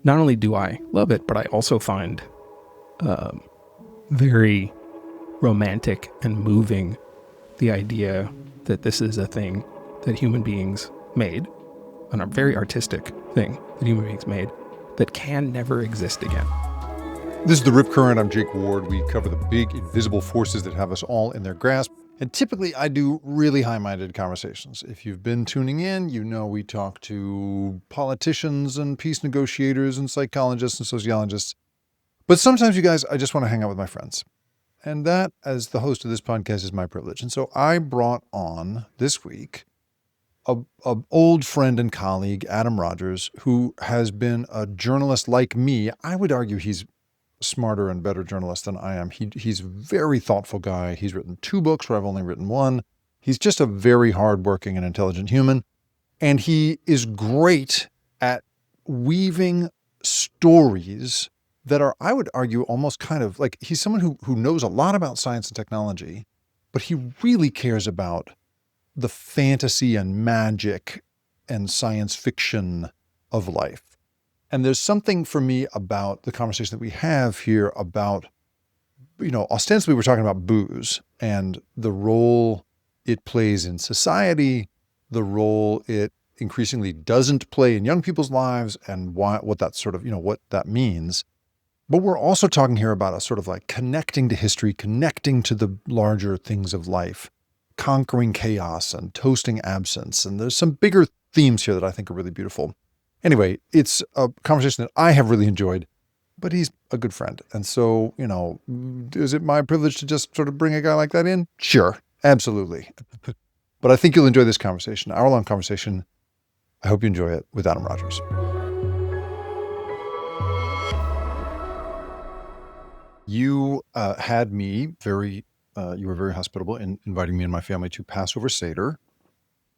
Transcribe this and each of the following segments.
not only do I love it, but I also find very romantic and moving the idea that this is a thing that human beings made, and a very artistic thing that human beings made, that can never exist again. This is The Rip Current. I'm Jake Ward. We cover the big invisible forces that have us all in their grasp. And typically I do really high-minded conversations. If you've been tuning in, you know we talk to politicians and peace negotiators and psychologists and sociologists. But sometimes, you guys, I just want to hang out with my friends. And that, as the host of this podcast, is my privilege. And so I brought on this week a old friend and colleague, Adam Rogers, who has been a journalist like me. I would argue he's smarter and better journalist than I am. He's a very thoughtful guy. He's written 2 books where I've only written 1. He's just a very hardworking and intelligent human. And he is great at weaving stories that are, I would argue, almost kind of like, he's someone who knows a lot about science and technology, but he really cares about the fantasy and magic and science fiction of life. And there's something for me about the conversation that we have here about, ostensibly we're talking about booze and the role it plays in society, the role it increasingly doesn't play in young people's lives, and what that sort of, what that means. But we're also talking here about a sort of like connecting to history, connecting to the larger things of life, conquering chaos and toasting absence. And there's some bigger themes here that I think are really beautiful. Anyway, it's a conversation that I have really enjoyed, but he's a good friend. And so, is it my privilege to just sort of bring a guy like that in? Sure, absolutely. But I think you'll enjoy this conversation, hour-long conversation. I hope you enjoy it with Adam Rogers. You had me you were very hospitable in inviting me and my family to Passover Seder.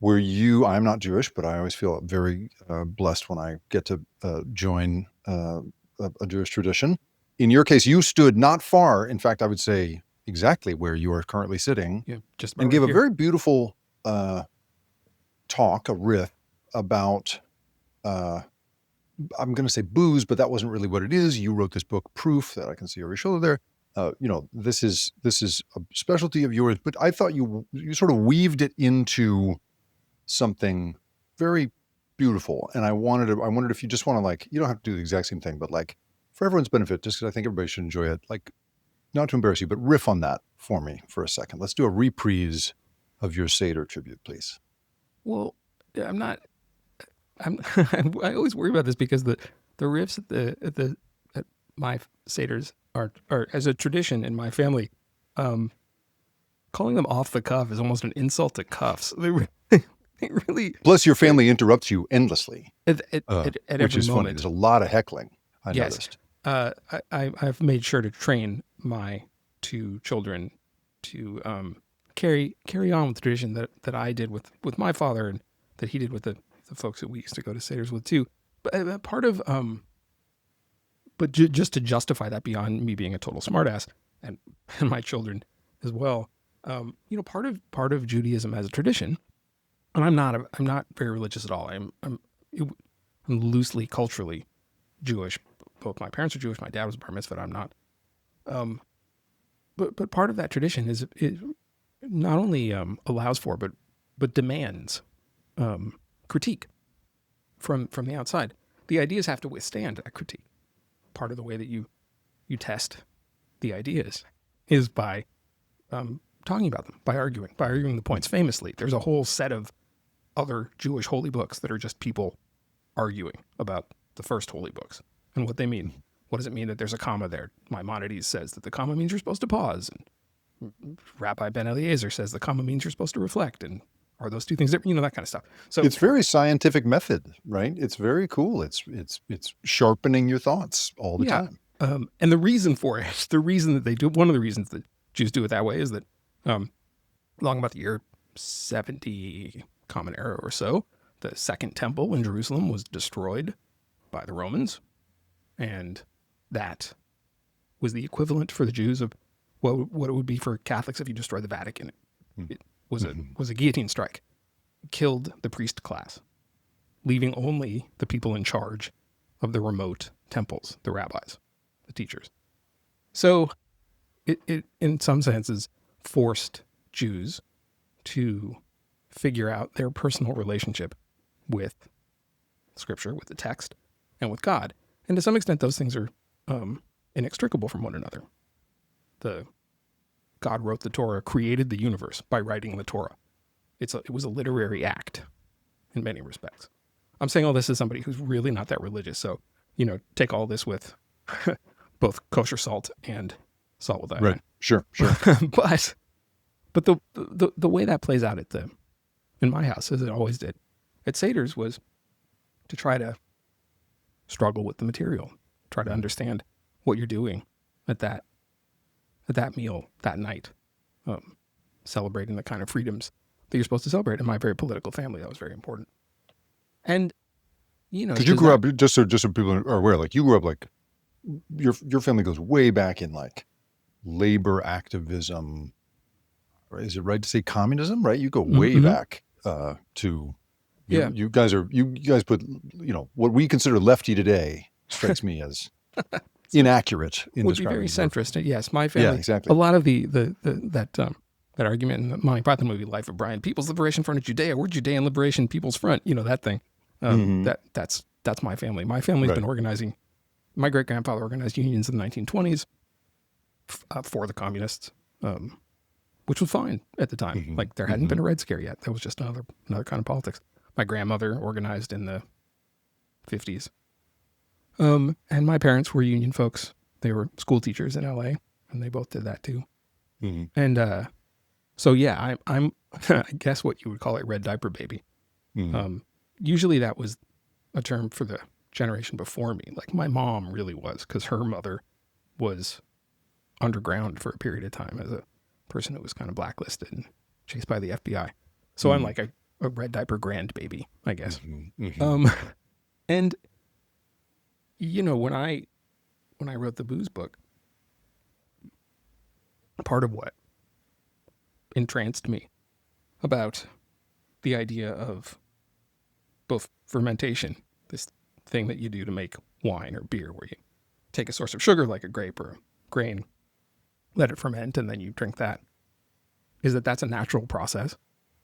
I'm not Jewish, but I always feel very blessed when I get to join a Jewish tradition. In your case, you stood not far, in fact, I would say exactly where you are currently sitting, Just and gave a very beautiful talk, a riff about, I'm going to say booze, but that wasn't really what it is. You wrote this book, Proof, that I can see over your shoulder there. This is a specialty of yours, but I thought you sort of weaved it into something very beautiful. And I wondered if you just want to, you don't have to do the exact same thing, but for everyone's benefit, just because I think everybody should enjoy it, not to embarrass you, but riff on that for me for a second. Let's do a reprise of your Seder tribute, please. Well, I always worry about this because the riffs at my Seders are as a tradition in my family, calling them off the cuff is almost an insult to cuffs. They really. Plus, your family interrupts you endlessly, at which every is funny. moment. There's a lot of heckling. I Yes. noticed. I've made sure to train my 2 children to carry on with the tradition that I did with my father and that he did with the folks that we used to go to Seders with too. But part of just to justify that beyond me being a total smartass and my children as well, part of Judaism as a tradition. And I'm not very religious at all. I'm loosely culturally Jewish. Both my parents are Jewish. My dad was a bar mitzvah. I'm not. But part of that tradition is it not only allows for but demands critique from the outside. The ideas have to withstand that critique. Part of the way that you test the ideas is by talking about them, by arguing the points. Famously, there's a whole set of other Jewish holy books that are just people arguing about the first holy books and what they mean. What does it mean that there's a comma there? Maimonides says that the comma means you're supposed to pause, and Rabbi Ben Eliezer says the comma means you're supposed to reflect. And are those 2 things that kind of stuff? So it's very scientific method, right? It's very cool. It's sharpening your thoughts all the time. And the reason for it, one of the reasons that Jews do it that way is that long about the year 70 Common Era or so, the Second Temple in Jerusalem was destroyed by the Romans, and that was the equivalent for the Jews of what it would be for Catholics if you destroyed the Vatican. It was a guillotine strike, killed the priest class, leaving only the people in charge of the remote temples, the rabbis, the teachers. So it in some senses forced Jews to figure out their personal relationship with Scripture, with the text, and with God. And to some extent, those things are inextricable from one another. God wrote the Torah, created the universe by writing the Torah. It was a literary act in many respects. I'm saying all this as somebody who's really not that religious, so take all this with both kosher salt and salt with iodine. Right. Sure. but the way that plays out in my house, as it always did, at Seder's, was to try to struggle with the material, try to understand what you're doing at that meal that night, celebrating the kind of freedoms that you're supposed to celebrate. In my very political family, that was very important. And because you grew up, just so people are aware, like you grew up like your family goes way back in like labor activism. Is it right to say communism? Right, you go way back to. You guys put what we consider lefty today strikes me as inaccurate in would be very centrist. Yes, my family. Yeah, exactly. A lot of that argument in the Monty Python movie Life of Brian, People's Liberation Front of Judea, we're Judean Liberation People's Front. That thing. That's my family. My family's been organizing. My great grandfather organized unions in the 1920s for the communists, which was fine at the time. Like there hadn't been a Red Scare yet. That was just another kind of politics. My grandmother organized in the 50s. And my parents were union folks. They were school teachers in LA, and they both did that too. And so yeah, I'm I guess what you would call a red diaper baby. Usually that was a term for the generation before me. Like my mom really was, because her mother was underground for a period of time as a person who was kind of blacklisted and chased by the FBI. So I'm like a red diaper grand baby, I guess. And when I wrote the booze book, part of what entranced me about the idea of both fermentation, this thing that you do to make wine or beer, where you take a source of sugar like a grape or a grain, let it ferment, and then you drink that, is that that's a natural process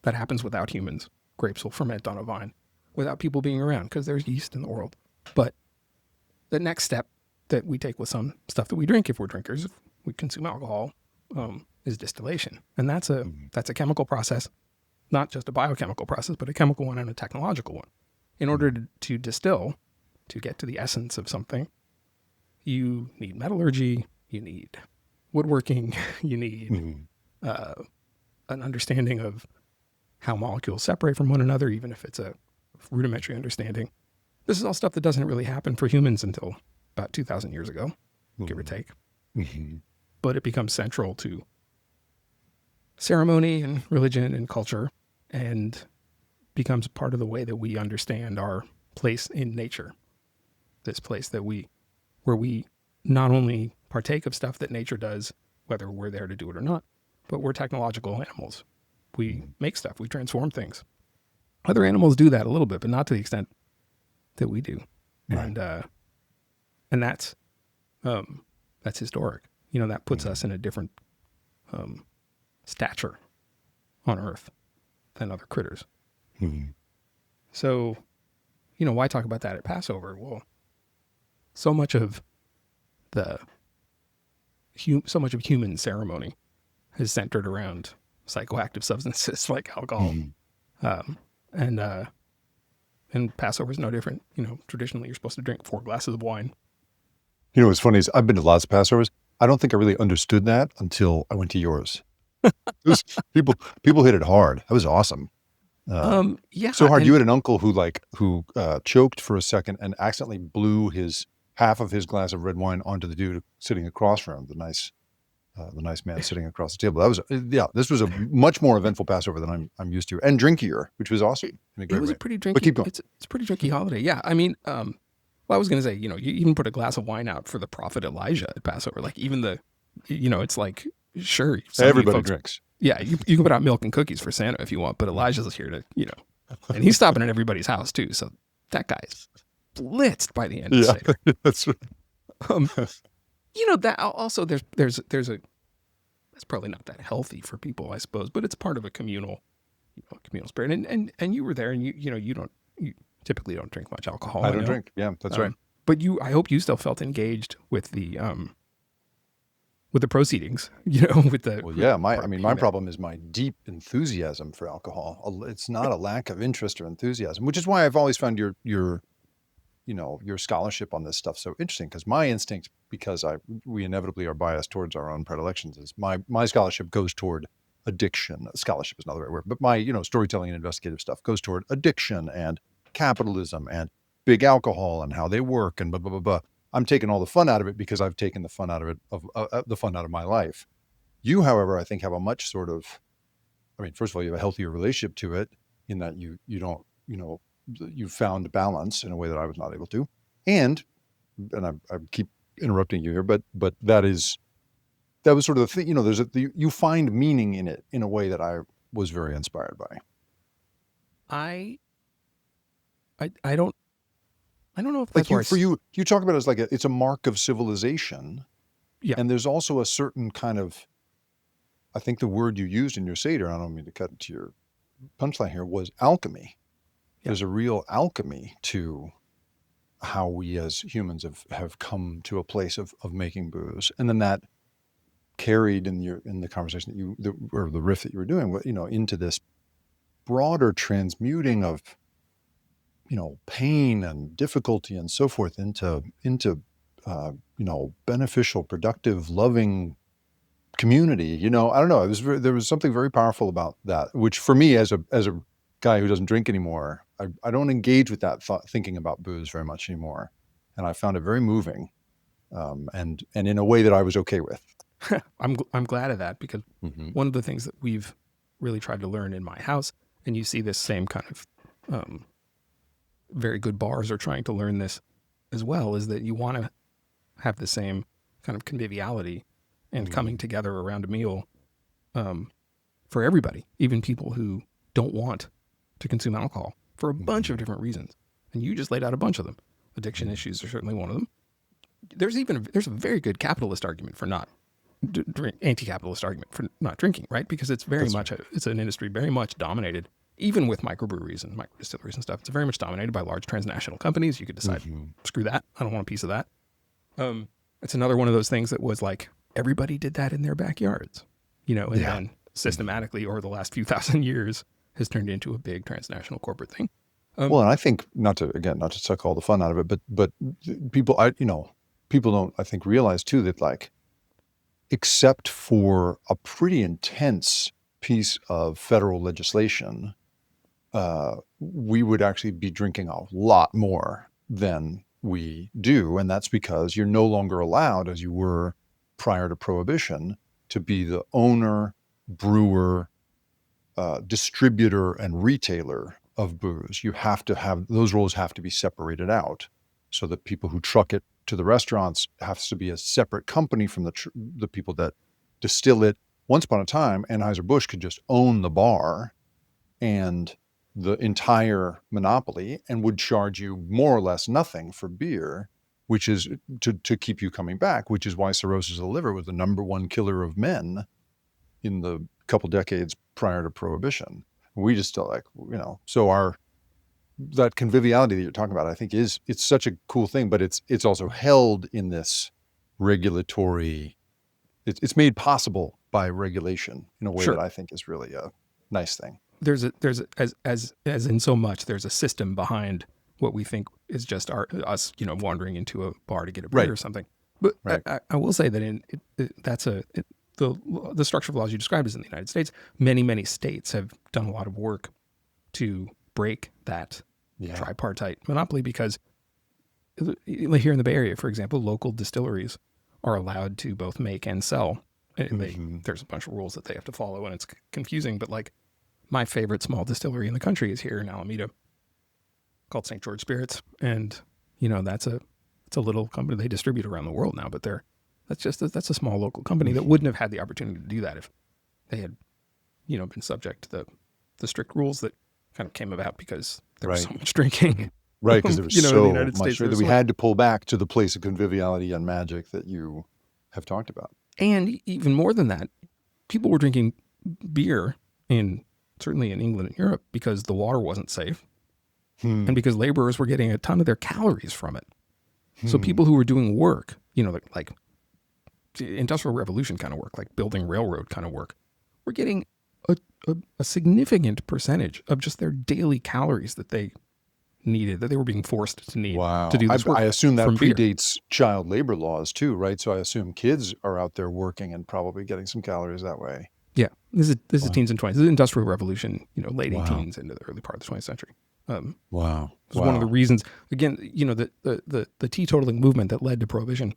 that happens without humans. Grapes will ferment on a vine without people being around because there's yeast in the world. But the next step that we take with some stuff that we drink, if we're drinkers, if we consume alcohol, is distillation. And that's a chemical process, not just a biochemical process, but a chemical one and a technological one. In order to distill, to get to the essence of something, you need metallurgy, you need woodworking, you need an understanding of how molecules separate from one another, even if it's a rudimentary understanding. This is all stuff that doesn't really happen for humans until about 2,000 years ago, give or take. But it becomes central to ceremony and religion and culture, and becomes part of the way that we understand our place in nature. This place where we not only partake of stuff that nature does, whether we're there to do it or not, but we're technological animals. We make stuff, we transform things. Other animals do that a little bit, but not to the extent that we do. Right. And that's historic. That puts us in a different stature on Earth than other critters. So, why talk about that at Passover? Well, so much of human ceremony is centered around psychoactive substances like alcohol. And Passover is no different. Traditionally you're supposed to drink 4 glasses of wine. What's funny is I've been to lots of Passovers. I don't think I really understood that until I went to yours. People hit it hard. That was awesome. Yeah. So hard. You had an uncle who choked for a second and accidentally blew half of his glass of red wine onto the dude sitting across from him, the nice man sitting across the table. This was a much more eventful Passover than I'm used to, and drinkier, which was awesome. It was a pretty drinky. But keep going. It's a pretty drinky holiday. Yeah. I mean, I was going to say, you even put a glass of wine out for the prophet Elijah at Passover. Like even it's like, sure. Everybody drinks. Yeah. You can put out milk and cookies for Santa if you want, but Elijah's here to, and he's stopping at everybody's house too. So that guy's blitzed by the end of the Yeah, Seder. that's right. Um, that also there's a that's probably not that healthy for people, I suppose, but it's part of a communal spirit. And you were there, and you typically don't drink much alcohol. I I don't know, drink. Yeah, that's right. but I hope you still felt engaged with the proceedings. With the Well, yeah, part I of mean, being my there. problem is my deep enthusiasm for alcohol. It's not a lack of interest or enthusiasm, which is why I've always found your scholarship on this stuff so interesting. Because my instinct, because we inevitably are biased towards our own predilections, is my scholarship goes toward addiction. Scholarship is not the right word, but my storytelling and investigative stuff goes toward addiction and capitalism and big alcohol and how they work and blah blah blah blah. I'm taking all the fun out of it because I've taken the fun out of it the fun out of my life. You, however, I think have a much sort of, I mean, first of all, you have a healthier relationship to it in that you don't, you found balance in a way that I was not able to. And I keep interrupting you here, but that was sort of the thing, you find meaning in it in a way that I was very inspired by. I I don't know if Like that's where you talk about it as like it's a mark of civilization. yeah. And there's also a certain kind of, I think the word you used in your Seder, I don't mean to cut into your punchline here, was alchemy. Yeah. There's a real alchemy to how we as humans have come to a place of making booze. And then that carried in the conversation or the riff that you were doing, into this broader transmuting of, pain and difficulty and so forth into beneficial, productive, loving community. I don't know. There was something very powerful about that, which for me as a guy who doesn't drink anymore, I don't engage with that thinking about booze very much anymore. And I found it very moving. And in a way that I was okay with. I'm glad of that, because Mm-hmm. one of the things that we've really tried to learn in my house, and you see this same kind of very good bars are trying to learn this as well, is that you want to have the same kind of conviviality and coming together around a meal for everybody, even people who don't want to consume alcohol for a bunch of different reasons. And you just laid out a bunch of them. Addiction issues are certainly one of them. There's a very good capitalist argument for not anti-capitalist argument for not drinking, right? Because it's very much it's an industry very much dominated, even with microbreweries and microdistilleries and stuff. It's very much dominated by large transnational companies. You could decide, screw that, I don't want a piece of that. It's another one of those things that was like everybody did that in their backyards, and then systematically over the last few thousand years has turned into a big transnational corporate thing. Well, and I think not to suck all the fun out of it, but people, people don't, I think, realize too that, like, except for a pretty intense piece of federal legislation, we would actually be drinking a lot more than we do. And that's because you're no longer allowed, as you were prior to Prohibition, to be the owner, brewer, distributor, and retailer of booze. You have to have, those roles have to be separated out, so that people who truck it to the restaurants has to be a separate company from the people that distill it. Once upon a time, Anheuser-Busch could just own the bar and the entire monopoly and would charge you more or less nothing for beer, which is to keep you coming back, which is why cirrhosis of the liver was the number one killer of men in the couple decades prior to Prohibition. We just still so that conviviality that you're talking about, I think it's such a cool thing, but it's also held in this regulatory, it's made possible by regulation in a way that I think is really a nice thing. There's as in so much, there's a system behind what we think is just us, wandering into a bar to get a beer or something. But I will say that the structure of laws you described is in the United States. Many states have done a lot of work to break that tripartite monopoly, because here in the Bay Area, for example, local distilleries are allowed to both make and sell. And there's a bunch of rules that they have to follow, and it's confusing. But like, my favorite small distillery in the country is here in Alameda, called St. George Spirits, and it's a little company. They distribute around the world now, but that's a small local company that wouldn't have had the opportunity to do that if they had been subject to the strict rules that kind of came about because there was so much drinking. Right, because there was in the so United much States, that there's we so much. had to pull back to the place of conviviality and magic that you have talked about. And even more than that, people were drinking beer certainly in England and Europe because the water wasn't safe Hmm. and because laborers were getting a ton of their calories from it. So Hmm. people who were doing work, like industrial revolution kind of work, like building railroad kind of work, were getting a significant percentage of just their daily calories that they needed, that they were being forced to need to Wow. do I, this work I assume that from beer. predates child labor laws too, right? So I assume kids are out there working and probably getting some calories that way. Yeah, this is Wow. teens and 20s. This is industrial revolution, late Wow. 18s into the early part of the 20th century. Wow. It was one of the Wow. reasons, again, the teetotaling movement that led to prohibition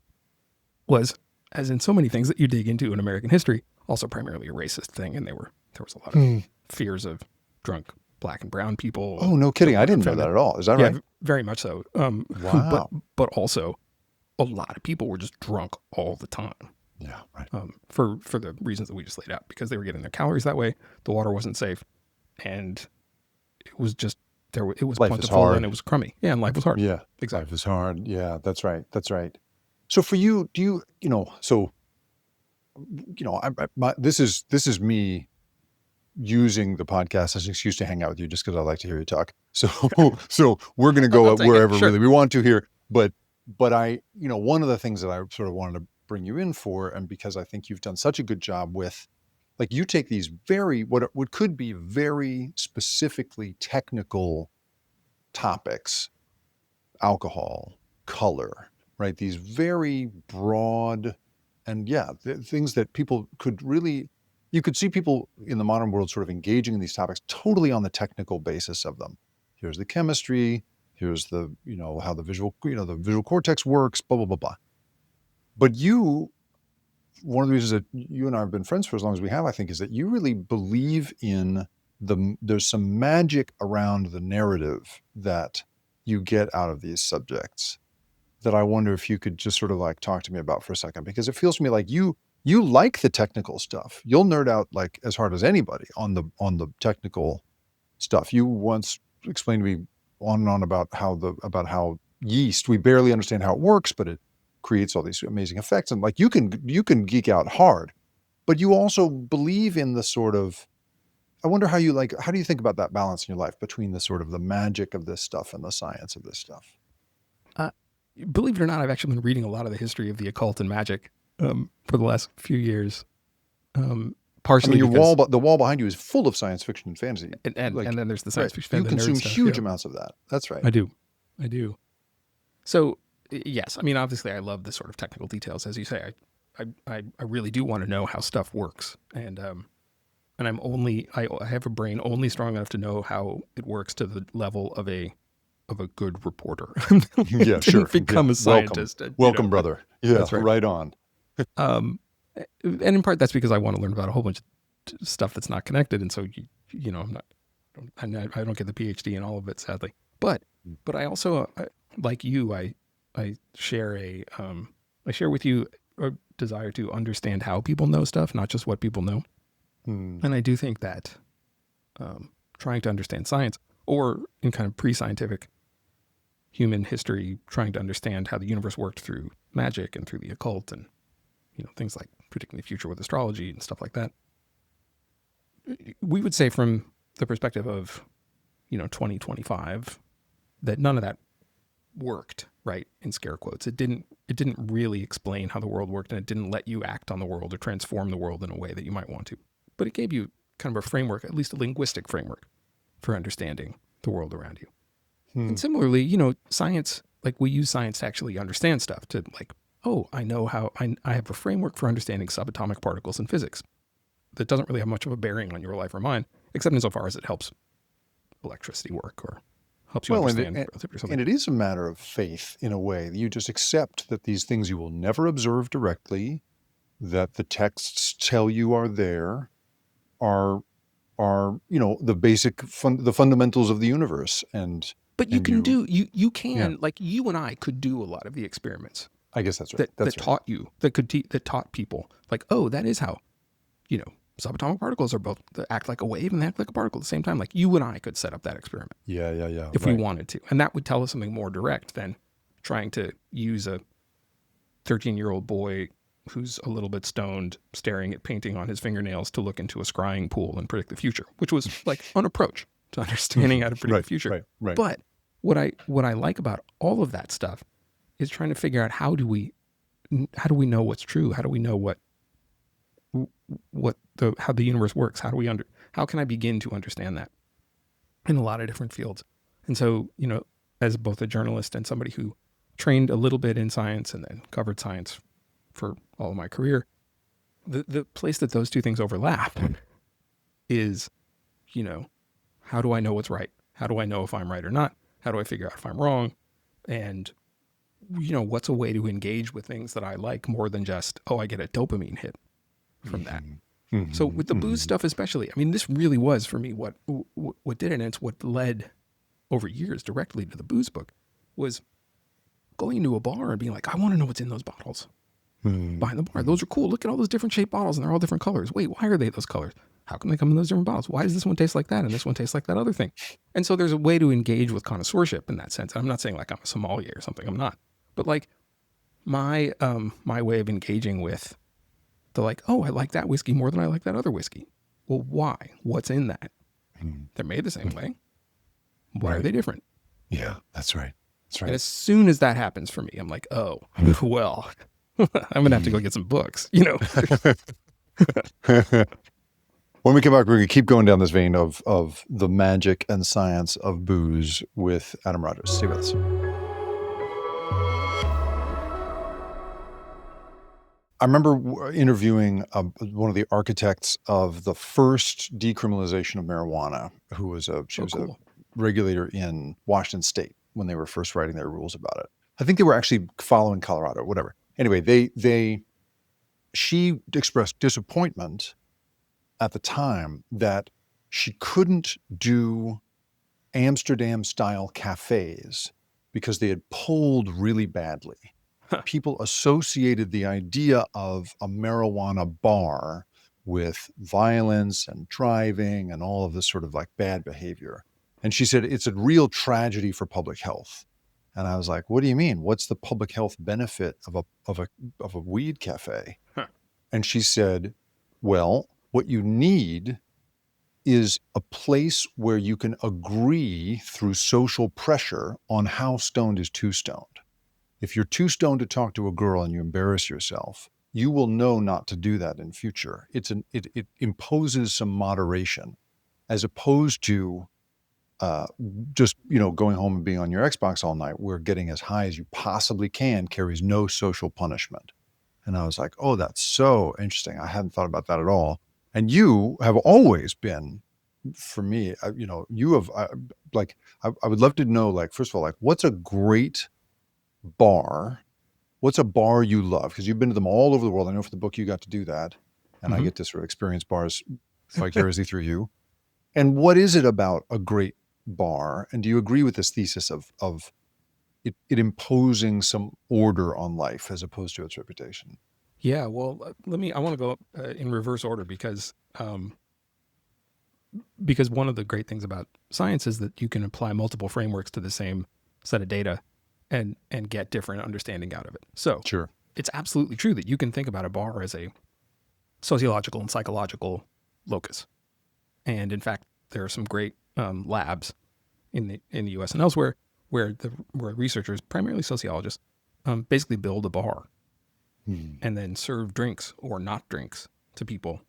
was, as in so many things that you dig into in American history, also primarily a racist thing. And there was a lot of Hmm. fears of drunk black and brown people Oh, no that kidding. I were didn't know offended. that at all. Is that Yeah, right? very much so. But Wow. but also, a lot of people were just drunk all the time. Yeah, right. For the reasons that we just laid out, because they were getting their calories that way, the water wasn't safe, and it was just it was Life is plentiful and hard. it was crummy. Yeah, and life was hard. Yeah. Exactly. Life is hard. Yeah, that's right. That's right. So for you, do you, this is me using the podcast as an excuse to hang out with you just because I like to hear you talk. So, so we're going to I'll go take it. wherever Sure. really we want to here. But I, one of the things that I sort of wanted to bring you in for, and because I think you've done such a good job with, like, you take these what could be very specifically technical topics, alcohol, color, right? These very broad and things that people could really, you could see people in the modern world sort of engaging in these topics totally on the technical basis of them. Here's the chemistry, here's the, how the visual cortex works, blah, blah, blah, blah. But one of the reasons that you and I have been friends for as long as we have, I think, is that you really believe in there's some magic around the narrative that you get out of these subjects that I wonder if you could just sort of like talk to me about for a second, because it feels to me like you like the technical stuff. You'll nerd out like as hard as anybody on the technical stuff. You once explained to me on and on about how yeast, we barely understand how it works, but it creates all these amazing effects. And like you can geek out hard, but you also believe in the sort of, I wonder how do you think about that balance in your life between the sort of the magic of this stuff and the science of this stuff? Uh, Believe it or not, I've actually been reading a lot of the history of the occult and magic for the last few years. I mean, Partially because, the wall behind you is full of science fiction and fantasy. and then there's the Right. science fiction You fan, the nerd consume stuff. huge Yeah, amounts of that. That's right. I do. So yes, I mean, obviously, I love the sort of technical details, as you say. I really do want to know how stuff works, and I have a brain only strong enough to know how it works to the level of a good reporter. I Yeah, sure. didn't become a scientist. Welcome, brother. Yeah, That's right. right on. Um, and in part that's because I want to learn about a whole bunch of stuff that's not connected, and so I don't get the PhD in all of it, sadly. But I also like you, I share I share with you a desire to understand how people know stuff, not just what people know. And I do think that trying to understand science, or in kind of pre-scientific human history, trying to understand how the universe worked through magic and through the occult, and things like predicting the future with astrology and stuff like that, we would say from the perspective of 2025 that none of that worked, right, in scare quotes. It didn't really explain how the world worked, and it didn't let you act on the world or transform the world in a way that you might want to. But it gave you kind of a framework, at least a linguistic framework, for understanding the world around you. And similarly, science, like we use science to actually understand stuff, to like, oh, I know how I have a framework for understanding subatomic particles in physics that doesn't really have much of a bearing on your life or mine, except insofar as it helps electricity work or helps you understand relativity or something. And it is a matter of faith in a way. You just accept that these things you will never observe directly, that the texts tell you are there, are the basic the fundamentals of the universe. But you can Yeah. like you and I could do a lot of the experiments I guess that's right. that taught you, that taught people, like, oh, that is how subatomic particles are both, they act like a wave and they act like a particle at the same time. Like you and I could set up that experiment Yeah. if we wanted to. And that would tell us something more direct than trying to use a 13-year-old boy who's a little bit stoned staring at painting on his fingernails to look into a scrying pool and predict the future, which was like an approach to understanding how to predict the future. Right. But what I like about all of that stuff is trying to figure out how do we know what's true? How do we know how the universe works? How can I begin to understand that in a lot of different fields? And so, as both a journalist and somebody who trained a little bit in science and then covered science for all of my career, the place that those two things overlap is, how do I know what's right? How do I know if I'm right or not? How do I figure out if I'm wrong? And, what's a way to engage with things that I like more than just, I get a dopamine hit from that. Mm-hmm. So with the booze stuff especially, I mean, this really was for me what did it, and it's what led over years directly to the booze book, was going into a bar and being like, I want to know what's in those bottles behind the bar. Those are cool. Look at all those different shaped bottles and they're all different colors. Wait, why are they those colors? How come they come in those different bottles? Why does this one taste like that and this one tastes like that other thing? And so there's a way to engage with connoisseurship in that sense. I'm not saying like I'm a sommelier or something. I'm not. But like my way of engaging with the like, I like that whiskey more than I like that other whiskey. Well, why? What's in that? They're made the same way. Why are they different? Yeah, that's right. That's right. And as soon as that happens for me, I'm like, well, I'm going to have to go get some books, When we come back, we're going to keep going down this vein of the magic and science of booze with Adam Rogers. Stay with us. I remember interviewing one of the architects of the first decriminalization of marijuana, who was a regulator in Washington State when they were first writing their rules about it. I think they were actually following Colorado, whatever. Anyway, she expressed disappointment at the time that she couldn't do Amsterdam-style cafes because they had pulled really badly. People associated the idea of a marijuana bar with violence and driving and all of this sort of like bad behavior. And she said, it's a real tragedy for public health. And I was like, what do you mean? What's the public health benefit of a weed cafe? Huh. And she said, well, what you need is a place where you can agree through social pressure on how stoned is too stoned. If you're too stoned to talk to a girl and you embarrass yourself, you will know not to do that in future. It imposes some moderation, as opposed to just going home and being on your Xbox all night, where getting as high as you possibly can carries no social punishment. And I was like, oh, that's so interesting. I hadn't thought about that at all. And you have always been, for me, you have I would love to know, like, first of all, like, what's a great bar? What's a bar you love? Because you've been to them all over the world. I know for the book you got to do that. And I get to sort of experience bars vicariously through you. And what is it about a great bar? And do you agree with this thesis of it imposing some order on life as opposed to its reputation? Yeah, well, I want to go in reverse order because one of the great things about science is that you can apply multiple frameworks to the same set of data and get different understanding out of it. So sure, it's absolutely true that you can think about a bar as a sociological and psychological locus. And in fact, there are some great labs in the U.S. and elsewhere where researchers, primarily sociologists, basically build a bar and then serve drinks or not drinks to people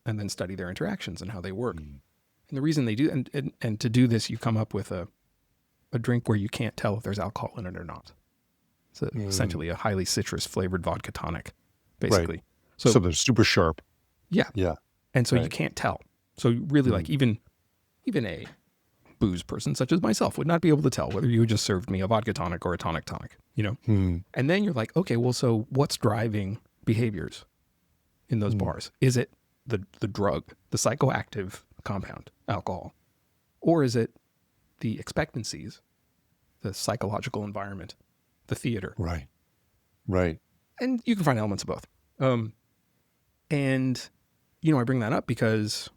and then study their interactions and how they work. And the reason they do, and to do this, you come up with a drink where you can't tell if there's alcohol in it or not. It's essentially a highly citrus flavored vodka tonic, basically. Right. So they're super sharp. Yeah. Yeah. And so you can't tell. So really, like even a booze person such as myself would not be able to tell whether you just served me a vodka tonic or a tonic, And then you're like, okay, well, so what's driving behaviors in those bars? Is it the drug, the psychoactive compound, alcohol? Or is it the expectancies, the psychological environment, the theater? Right. And you can find elements of both. And I bring that up because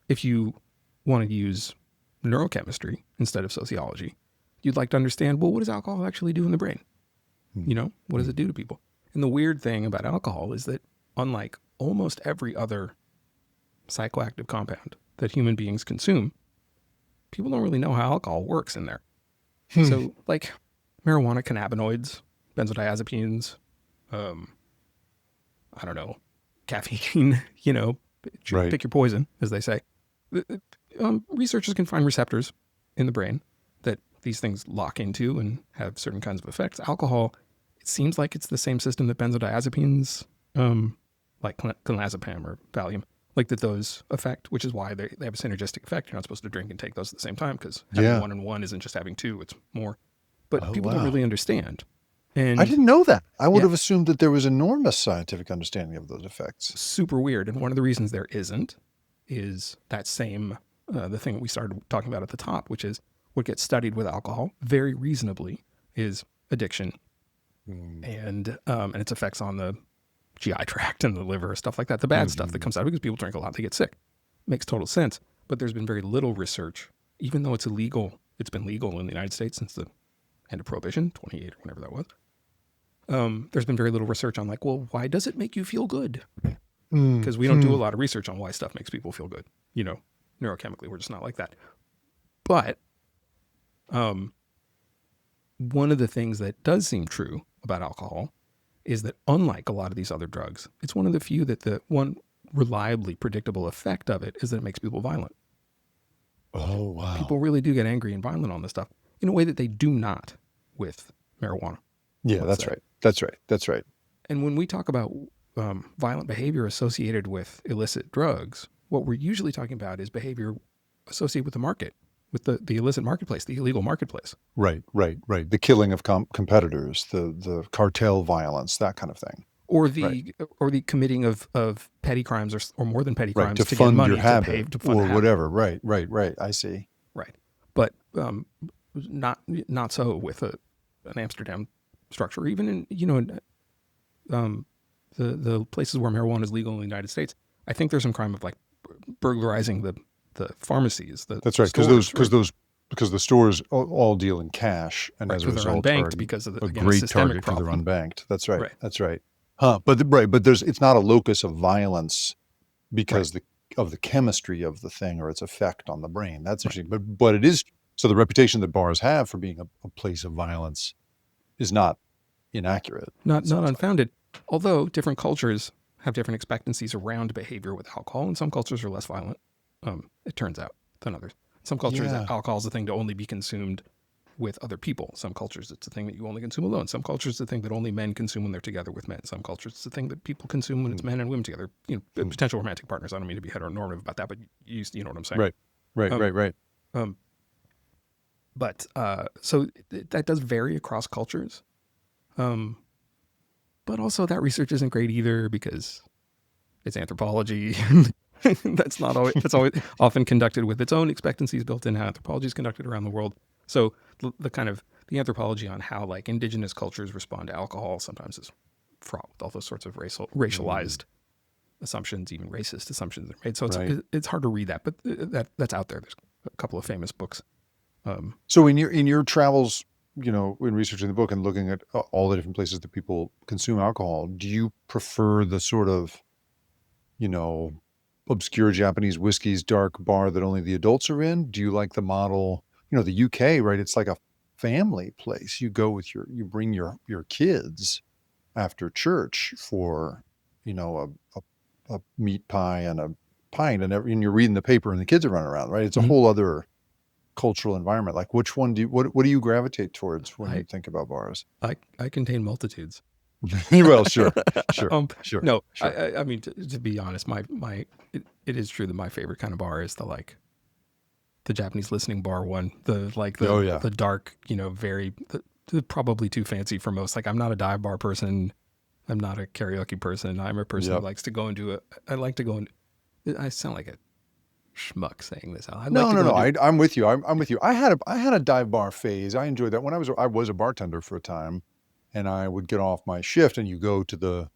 if you want to use neurochemistry instead of sociology, you'd like to understand, well, what does alcohol actually do in the brain? What does it do to people? And the weird thing about alcohol is that unlike almost every other psychoactive compound that human beings consume, people don't really know how alcohol works in there. So like marijuana, cannabinoids, benzodiazepines, I don't know, caffeine, Right. pick your poison, as they say. Researchers can find receptors in the brain that these things lock into and have certain kinds of effects. Alcohol, it seems like it's the same system that benzodiazepines, like clonazepam or Valium, like that those affect, which is why they have a synergistic effect. You're not supposed to drink and take those at the same time because having one and one isn't just having two, it's more. But people don't really understand. And I didn't know that. I would have assumed that there was enormous scientific understanding of those effects. Super weird. And one of the reasons there isn't is that same, the thing we started talking about at the top, which is what gets studied with alcohol very reasonably is addiction and its effects on the GI tract and the liver, stuff like that. The bad stuff that comes out because people drink a lot, they get sick. Makes total sense. But there's been very little research, even though it's illegal. It's been legal in the United States since the end of Prohibition, 28 or whenever that was. There's been very little research on like, well, why does it make you feel good? Because we don't do a lot of research on why stuff makes people feel good. Neurochemically, we're just not like that. But one of the things that does seem true about alcohol is that unlike a lot of these other drugs, it's one of the few that the one reliably predictable effect of it is that it makes people violent. Oh, wow. People really do get angry and violent on this stuff in a way that they do not with marijuana. Yeah, that's right. That's right. That's right. And when we talk about violent behavior associated with illicit drugs, what we're usually talking about is behavior associated with the market, with the illicit marketplace, the illegal marketplace. Right. The killing of competitors, the cartel violence, that kind of thing. Or the committing of petty crimes or more than petty crimes to to fund get money your habit to fund or a habit. whatever. Right. I see. Right. But not so with an Amsterdam structure, even in the places where marijuana is legal in the United States. I think there's some crime of like burglarizing the pharmacies. That's right, because the stores all deal in cash, and as a result, they're unbanked because of a again, great systemic target because they're problem. unbanked. That's right. That's right. But it's not a locus of violence because of the chemistry of the thing or its effect on the brain. That's interesting. But it is so the reputation that bars have for being a place of violence is not inaccurate. Not unfounded. Although different cultures have different expectancies around behavior with alcohol, and some cultures are less violent, it turns out, than others. Some cultures, alcohol is a thing to only be consumed with other people. Some cultures, it's a thing that you only consume alone. Some cultures, it's a thing that only men consume when they're together with men. Some cultures, it's a thing that people consume when it's men and women together. Potential romantic partners. I don't mean to be heteronormative about that, but you know what I'm saying. Right. But so that does vary across cultures. But also that research isn't great either because it's anthropology. That's always often conducted with its own expectancies built in how anthropology is conducted around the world. So the kind of the anthropology on how like indigenous cultures respond to alcohol sometimes is fraught with all those sorts of racialized assumptions, even racist assumptions are made. So it's hard to read that, but that's out there. There's a couple of famous books. So in your travels, in researching the book and looking at all the different places that people consume alcohol, do you prefer the sort of, obscure Japanese whiskey's dark bar that only the adults are in? Do you like the model, the UK, right? It's like a family place. You go with you bring your kids after church for, a meat pie and a pint and you're reading the paper and the kids are running around, right? It's a whole other cultural environment. Like which one what do you gravitate towards when you think about bars? I contain multitudes. Well, sure. No, sure. I mean, to be honest, it is true that my favorite kind of bar is the Japanese listening bar one, the dark, very, probably too fancy for most. Like I'm not a dive bar person. I'm not a karaoke person. I'm a person who likes to go and I like to go and, I sound like a schmuck saying this. I'm with you. I'm with you. I had a dive bar phase. I enjoyed that when I was a bartender for a time, and I would get off my shift and you go to the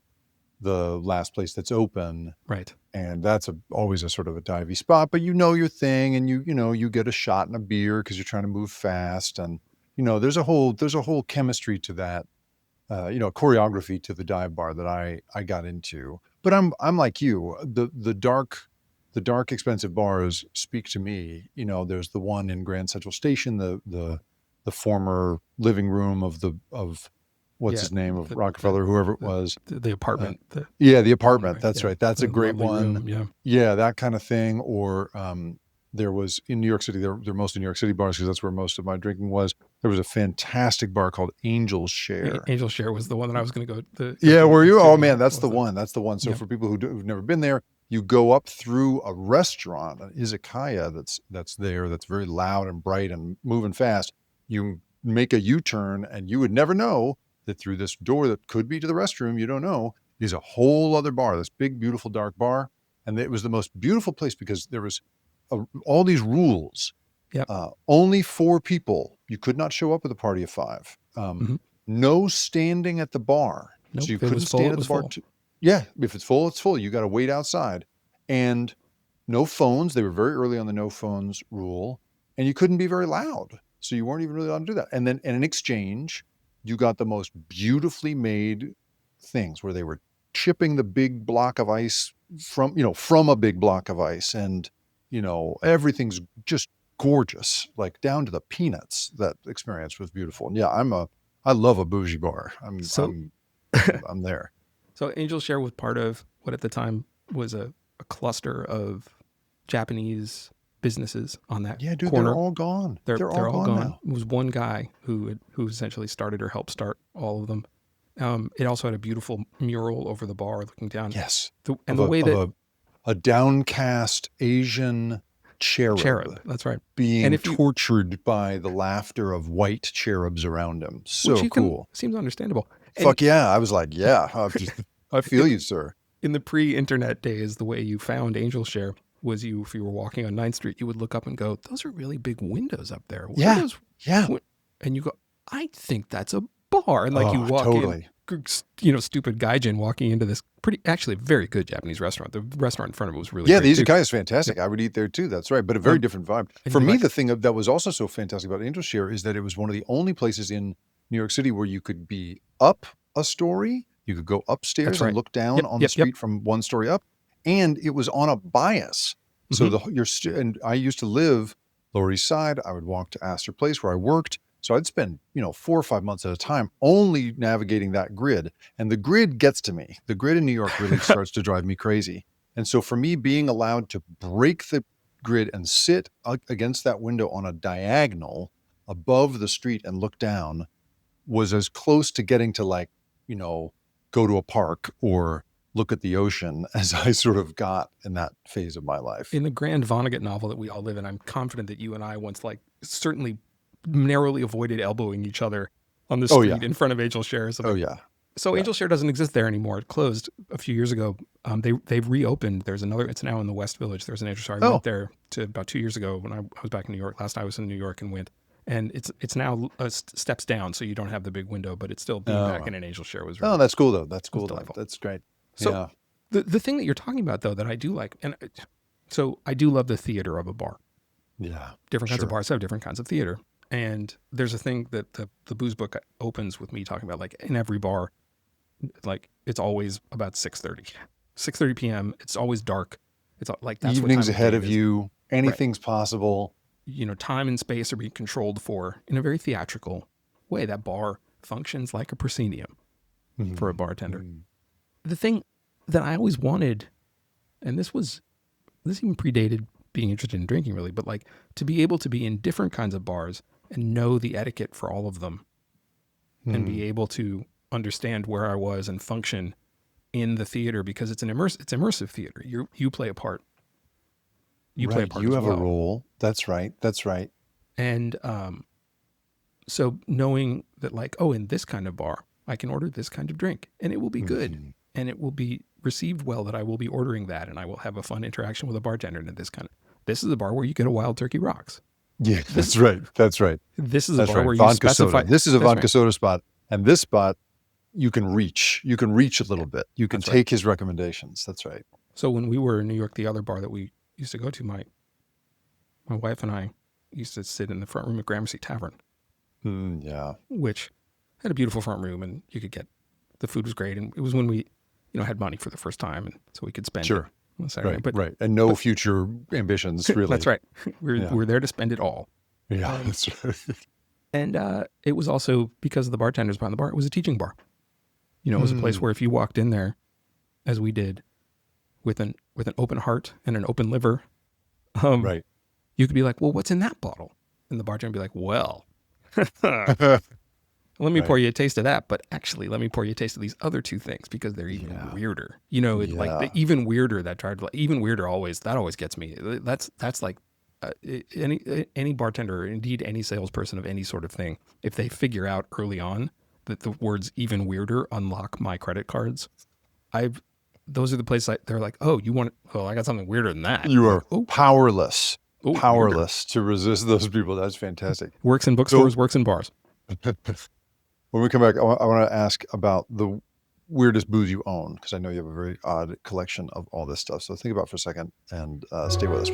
the last place that's open. Right. And that's always a sort of a divey spot, but you know your thing, and you get a shot and a beer because you're trying to move fast, and there's a whole chemistry to that, choreography to the dive bar that I got into. But I'm like you, the dark expensive bars speak to me. There's the one in Grand Central Station, the former living room of what's his name, of Rockefeller, whoever it was. The apartment. The apartment. That's right. That's a great one. Room, yeah, that kind of thing. Or there was in New York City, they're mostly New York City bars because that's where most of my drinking was. There was a fantastic bar called Angel's Share. Angel's Share was the one that I was going to go. Were you? Oh man, that's the one. That's the one. So for people who've never been there, you go up through a restaurant, an izakaya that's there, that's very loud and bright and moving fast. You make a U-turn, and you would never know that through this door that could be to the restroom, you don't know, is a whole other bar, this big, beautiful, dark bar. And it was the most beautiful place because there was all these rules. Yep. Only 4 people. You could not show up with a party of 5. No standing at the bar. Nope. So you couldn't stand at the bar. If it's full, it's full. You got to wait outside. And no phones. They were very early on the no phones rule. And you couldn't be very loud. So you weren't even really allowed to do that. And then in exchange, you got the most beautifully made things where they were chipping the big block of ice from a big block of ice. And, everything's just gorgeous, like down to the peanuts. That experience was beautiful. And yeah, I love a bougie bar. I'm there. So Angel's Share was part of what at the time was a cluster of Japanese businesses on that corner. They're all gone. They're all gone. Now. It was one guy who essentially started or helped start all of them. It also had a beautiful mural over the bar looking down. Yes. A downcast Asian cherub. That's right. Being tortured by the laughter of white cherubs around him. So cool. Seems understandable. Fuck yeah. I was like, yeah, I feel you, sir. In the pre-internet days, the way you found Angel's Share was if you were walking on 9th Street, you would look up and go, those are really big windows up there. What are those? And you go, I think that's a bar. And you walk in, stupid gaijin walking into this actually very good Japanese restaurant. The restaurant in front of it was really great. The izakaya is fantastic. Yeah. I would eat there too. That's right. But a very different vibe. For me, the thing that was also so fantastic about Angel's Share is that it was one of the only places in New York City where you could be up a story. You could go upstairs and look down on the street from one story up. And it was on a bias. So and I used to live Lower East Side. I would walk to Astor Place where I worked. So I'd spend, 4 or 5 months at a time only navigating that grid. And the grid gets to me. The grid in New York really starts to drive me crazy. And so for me, being allowed to break the grid and sit against that window on a diagonal above the street and look down was as close to getting to go to a park or look at the ocean as I sort of got in that phase of my life. In the Grand Vonnegut novel that we all live in, I'm confident that you and I once certainly narrowly avoided elbowing each other on the street in front of Angel's Share. So Angel's Share doesn't exist there anymore. It closed a few years ago. They've reopened. There's another. It's now in the West Village. There's an Angel's Share. I went there about 2 years ago when I was back in New York. Last time I was in New York and went. And it's now steps down, so you don't have the big window, but it's still being back in an Angel's Share was really that's cool though. That's cool. That's great. So the thing that you're talking about though that I do like, and so I do love the theater of a bar. Yeah. Different kinds of bars have different kinds of theater. And there's a thing that the booze book opens with me talking about, in every bar, it's always about 6:30 p.m. It's always dark. It's that's evening's what ahead of you. Anything's possible. Time and space are being controlled for in a very theatrical way. That bar functions like a proscenium for a bartender. The thing that I always wanted, and this even predated being interested in drinking really, but to be able to be in different kinds of bars and know the etiquette for all of them and be able to understand where I was and function in the theater, because it's immersive theater. You play a part. You play a part. You have a role. That's right. And so knowing that in this kind of bar, I can order this kind of drink and it will be good and it will be received well, that I will be ordering that and I will have a fun interaction with a bartender. And this is a bar where you get a Wild Turkey Rocks. Yeah, that's right. This is a bar where vodka you specify. Soda. This is a vodka soda spot. And this spot, you can reach a little bit. You can That's right. take his recommendations. That's right. So when we were in New York, the other bar that we used to go to, my wife and I used to sit in the front room at Gramercy Tavern, Yeah. which had a beautiful front room, and you could get, the food was great, and it was when we, had money for the first time, and so we could spend it Sure. on Saturday. Right. Right. And no future ambitions, really. That's right. We're there to spend it all. Yeah. That's right. And it was also, because of the bartenders behind the bar, it was a teaching bar. It was a place where if you walked in there, as we did, with an open heart and an open liver, Right. you could be like, well, what's in that bottle? And the bartender would be like, well, let me pour you a taste of that, but actually, let me pour you a taste of these other two things because they're even weirder. Like the even weirder even weirder always gets me. That's like any bartender, or indeed any salesperson of any sort of thing, if they figure out early on that the words even weirder unlock my credit cards, those are the places they're like, oh, I got something weirder than that. You are powerless to resist those people. That's fantastic. Works in bookstores, works in bars. When we come back, I want to ask about the weirdest booze you own, because I know you have a very odd collection of all this stuff. So think about it for a second and stay with us.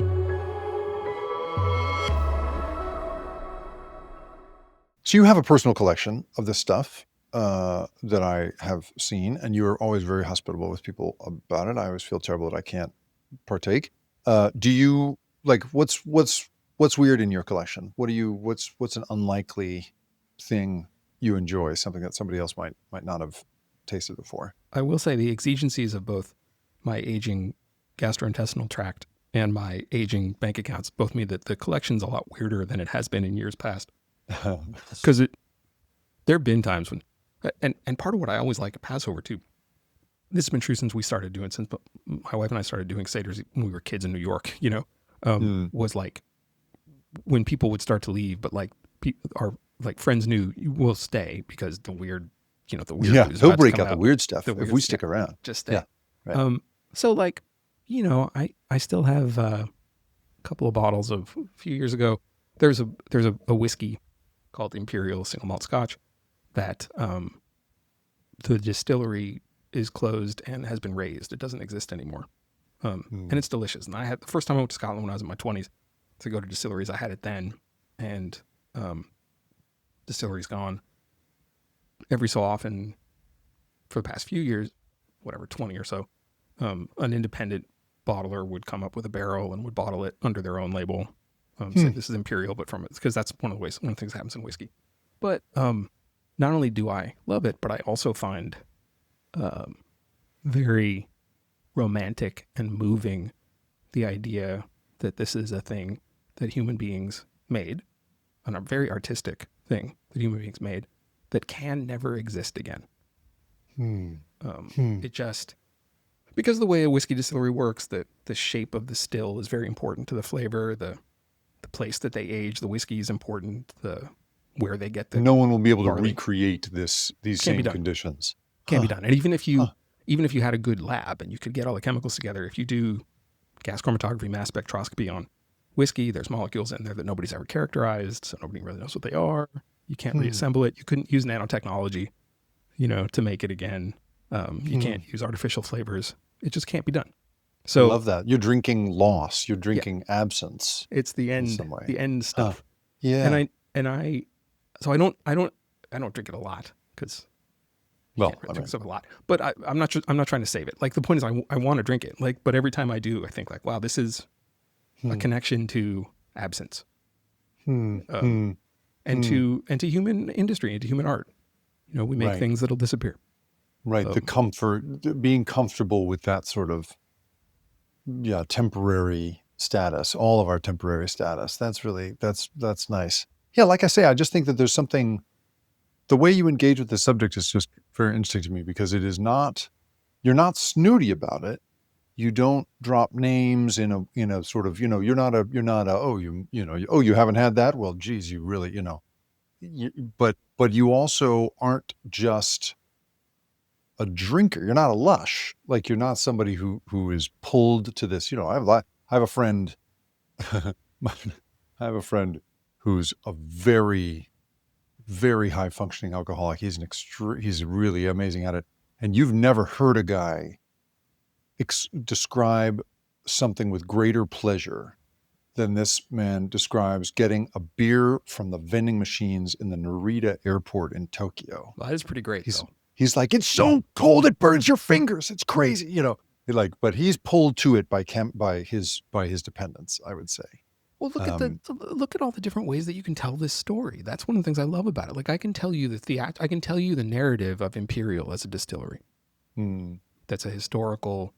So you have a personal collection of this stuff that I have seen, and you are always very hospitable with people about it. I always feel terrible that I can't partake. Do you like what's weird in your collection? What's an unlikely thing you enjoy, something that somebody else might not have tasted before? I will say the exigencies of both my aging gastrointestinal tract and my aging bank accounts both mean that the collection's a lot weirder than it has been in years past. Because there have been times when, and part of what I always like at Passover too, this has been true since my wife and I started doing Seder's when we were kids in New York, was like when people would start to leave, but like our friends knew you will stay because the weird he'll break out the weird stuff if we stick around. Just stay. Yeah, right. So like, I still have a couple of bottles of a few years ago. There's a whiskey called Imperial Single Malt Scotch that the distillery is closed and has been razed. It doesn't exist anymore. And it's delicious. And I had the first time I went to Scotland when I was in my 20s to go to distilleries. I had it then, and distillery's gone. Every so often, for the past few years, 20 or so, an independent bottler would come up with a barrel and would bottle it under their own label. Say this is Imperial, but from it, because that's one of the things that happens in whiskey. But not only do I love it, but I also find very romantic and moving the idea that this is a thing that human beings made, and a very artistic thing that human beings made, that can never exist again. It just, because of the way a whiskey distillery works, the shape of the still is very important to the flavor. The place that they age the whiskey is important. Where they get the no one will be able to barley. Recreate these same conditions. Can't be done. And even if you had a good lab and you could get all the chemicals together, if you do gas chromatography, mass spectroscopy on whiskey, there's molecules in there that nobody's ever characterized, so nobody really knows what they are. You can't reassemble it. You couldn't use nanotechnology, to make it again. You can't use artificial flavors. It just can't be done. So I love that. You're drinking loss. You're drinking absence. It's the end stuff. Yeah. So I don't drink it a lot because drink stuff a lot. But I'm not trying to save it. Like the point is, I want to drink it. Like, but every time I do, I think like, wow, this is a connection to absence, and to human industry and to human art. We make things that'll disappear. Right. The comfort, being comfortable with that sort of temporary status, all of our temporary status. That's nice. Yeah, like I say, I just think that there's something, the way you engage with the subject is just very interesting to me, because it is not, you're not snooty about it. You don't drop names in a sort of, you haven't had that? Well, geez, you really, but you also aren't just a drinker. You're not a lush. Like, you're not somebody who is pulled to this. I have a friend, who's a very very high functioning alcoholic. He's really amazing at it. And you've never heard a guy describe something with greater pleasure than this man describes getting a beer from the vending machines in the Narita airport in Tokyo. Well, that is pretty great, though. He's like, it's so cold it burns your fingers. It's crazy, but he's pulled to it by his dependents, I would say. Well, look at all the different ways that you can tell this story. That's one of the things I love about it. Like, I can tell you the narrative of Imperial as a distillery. That's a historical,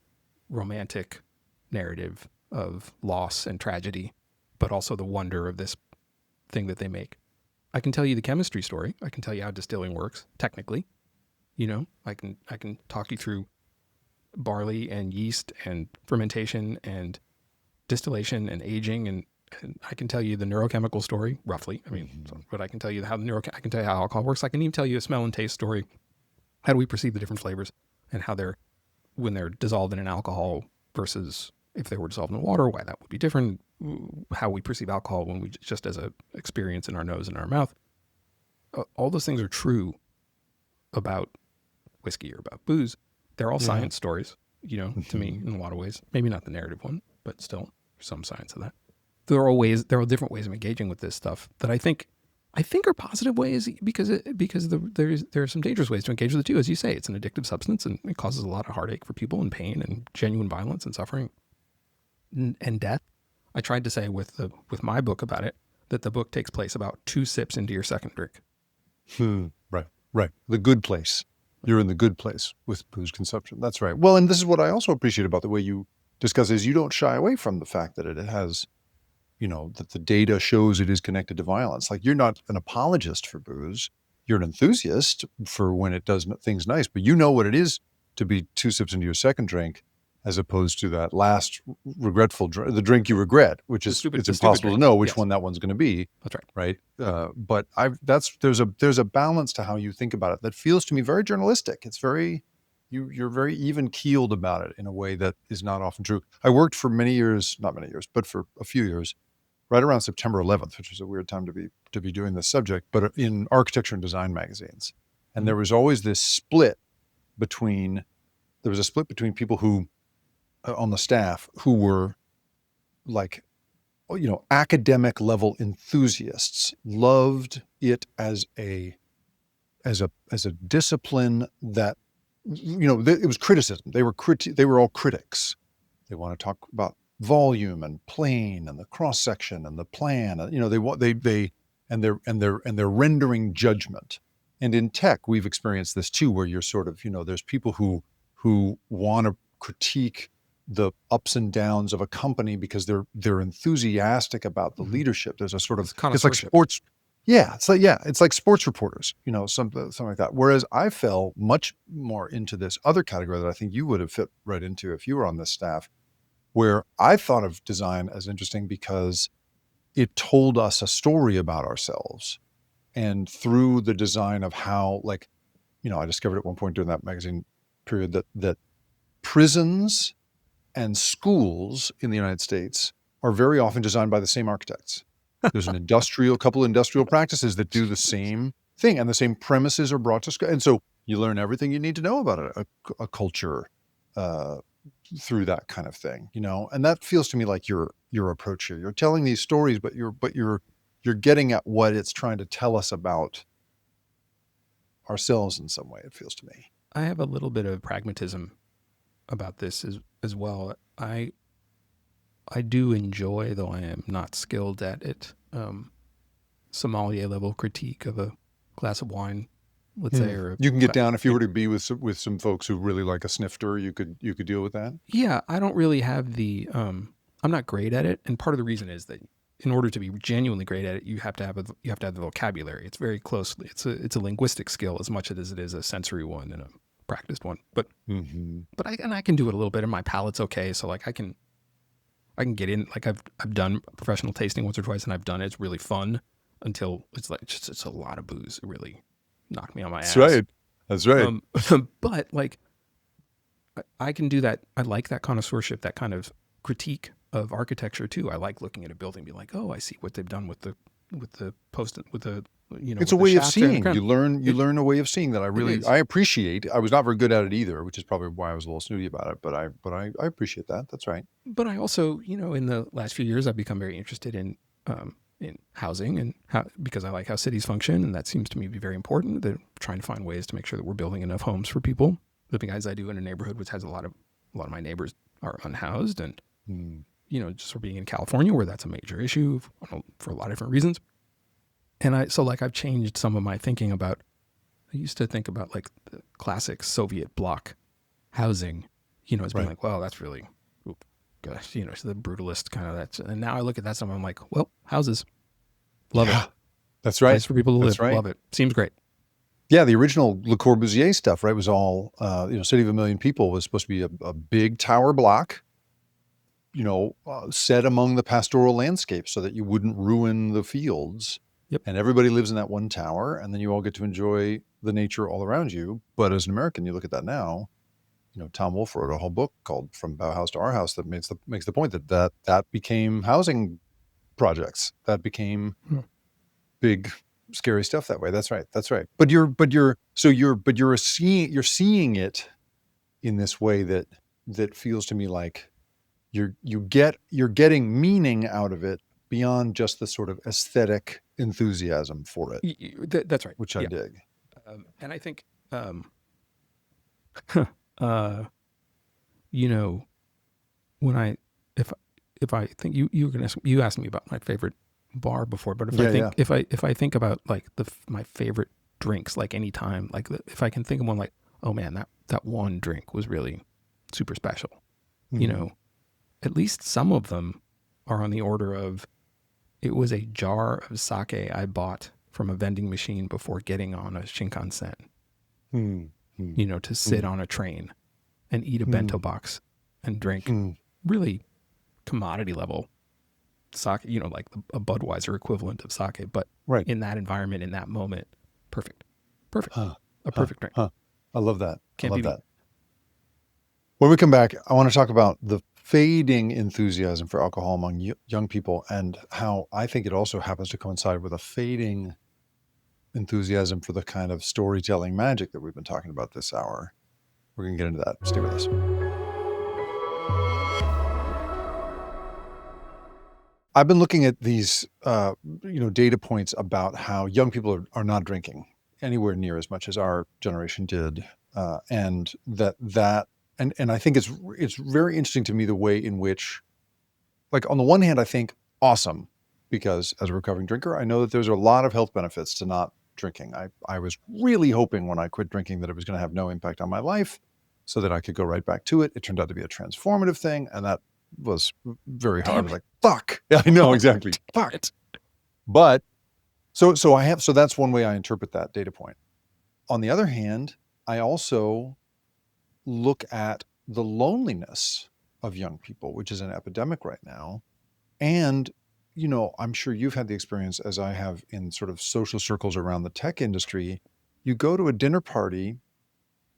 romantic narrative of loss and tragedy, but also the wonder of this thing that they make. I can tell you the chemistry story. I can tell you how distilling works technically. I can talk you through barley and yeast and fermentation and distillation and aging, and I can tell you the neurochemical story roughly. But I can tell you I can tell you how alcohol works. I can even tell you a smell and taste story. How do we perceive the different flavors and how when they're dissolved in an alcohol versus if they were dissolved in water, why that would be different, how we perceive alcohol when we just as a experience in our nose and our mouth. All those things are true about whiskey or about booze. They're all science stories, to me in a lot of ways. Maybe not the narrative one, but still there's some science of that. There are different ways of engaging with this stuff that I think are positive ways because there are some dangerous ways to engage with it too. As you say, it's an addictive substance and it causes a lot of heartache for people and pain and genuine violence and suffering and death. I tried to say with my book about it that the book takes place about 2 sips into your second drink. Right. The good place. You're in the good place with booze consumption. That's right. Well, and this is what I also appreciate about the way you discuss is you don't shy away from the fact that it has, that the data shows it is connected to violence. Like, you're not an apologist for booze. You're an enthusiast for when it does things nice, but you know what it is to be 2 sips into your second drink as opposed to that last regretful drink, the drink you regret, which is it's impossible to know which one that one's going to be. That's right. Right. But there's a balance to how you think about it that feels to me very journalistic. It's very, you're very even keeled about it in a way that is not often true. I worked for not many years, but for a few years, right around September 11th, which was a weird time to be doing this subject, but in architecture and design magazines. And there was always this split between people who, on the staff, who were like, academic level enthusiasts, loved it as a discipline that, it was criticism. They were all critics. They want to talk about volume and plane and the cross section and the plan. They're rendering judgment. And in tech, we've experienced this too, where you're sort of, there's people who want to critique the ups and downs of a company because they're enthusiastic about the leadership. There's a sort of, it's like sports. Yeah. It's like sports reporters, something like that. Whereas I fell much more into this other category that I think you would have fit right into if you were on this staff, where I thought of design as interesting because it told us a story about ourselves. And through the design of how, I discovered at one point during that magazine period that prisons and schools in the United States are very often designed by the same architects. There's a couple industrial practices that do the same thing, and the same premises are brought to school. And so you learn everything you need to know about a culture through that kind of thing, And that feels to me like your approach here. You're telling these stories, but you're getting at what it's trying to tell us about ourselves in some way. It feels to me. I have a little bit of pragmatism about this as well. I do enjoy, though I am not skilled at it, sommelier level critique of a glass of wine, let's say. Or you can get down if you were to be with some folks who really like a snifter. You could deal with that. Yeah, I don't really have the. I'm not great at it, and part of the reason is that in order to be genuinely great at it, you have to have the vocabulary. It's very closely. It's a linguistic skill as much as it is a sensory one and a practiced one. But I can do it a little bit, and my palate's okay. So I can get in. Like I've done professional tasting once or twice, and I've done it. It's really fun until it's it's a lot of booze. It really knocked me on my ass. That's right. But I can do that. I like that connoisseurship, that kind of critique of architecture too. I like looking at a building and be like, oh, I see what they've done with the It's a with the way of shafts there in the seeing. ground. You learn a way of seeing that Is. I appreciate. I was not very good at it either, which is probably why I was a little snooty about it. But I appreciate that. That's right. But I also, in the last few years, I've become very interested in housing and because I like how cities function, and that seems to me to be very important. They're trying to find ways to make sure that we're building enough homes for people. Living as I do in a neighborhood which has a lot of my neighbors are unhoused, and just for being in California where that's a major issue for a lot of different reasons. And I've changed some of my thinking about. I used to think about like the classic Soviet bloc housing, as being like, well, that's really, gosh, it's the brutalist kind of that. And now I look at that stuff, I'm like, well, houses, love it. That's right. Place for people to live, right. love it. Seems great. Yeah, the original Le Corbusier stuff, right, was all, City of a Million People was supposed to be a big tower block, set among the pastoral landscape so that you wouldn't ruin the fields. Yep. And everybody lives in that one tower, and then you all get to enjoy the nature all around you. But as an American, you look at that now, Tom Wolfe wrote a whole book called From Bauhaus to Our House that makes the point that became housing projects. That became big, scary stuff that way. That's right. But you're seeing it in this way that feels to me like you're getting meaning out of it beyond just the sort of aesthetic enthusiasm for it. That's right. Which I dig. And I think, when if I think you were going to you asked me about my favorite bar before, but if I think about like my favorite drinks, like any time, like if I can think of one, like, oh man, that one drink was really super special. At least some of them are on the order of, it was a jar of sake I bought from a vending machine before getting on a Shinkansen, to sit on a train and eat a bento box and drink really commodity level sake, like a Budweiser equivalent of sake, but in that environment, in that moment, perfect. A perfect drink. I love that. Can't I love be that. When we come back, I want to talk about the fading enthusiasm for alcohol among young people, and how I think it also happens to coincide with a fading enthusiasm for the kind of storytelling magic that we've been talking about this hour. We're going to get into that. Stay with us. I've been looking at these, data points about how young people are not drinking anywhere near as much as our generation did, and and I think it's very interesting to me the way in which, like, on the one hand, I think awesome, because as a recovering drinker, I know that there's a lot of health benefits to not drinking. I was really hoping when I quit drinking that it was going to have no impact on my life, so that I could go right back to it. It turned out to be a transformative thing, and that was very hard. I was like, fuck. Yeah, I know, exactly. Fuck. But so that's one way I interpret that data point. On the other hand, I also look at the loneliness of young people, which is an epidemic right now. And, I'm sure you've had the experience, as I have, in sort of social circles around the tech industry. You go to a dinner party,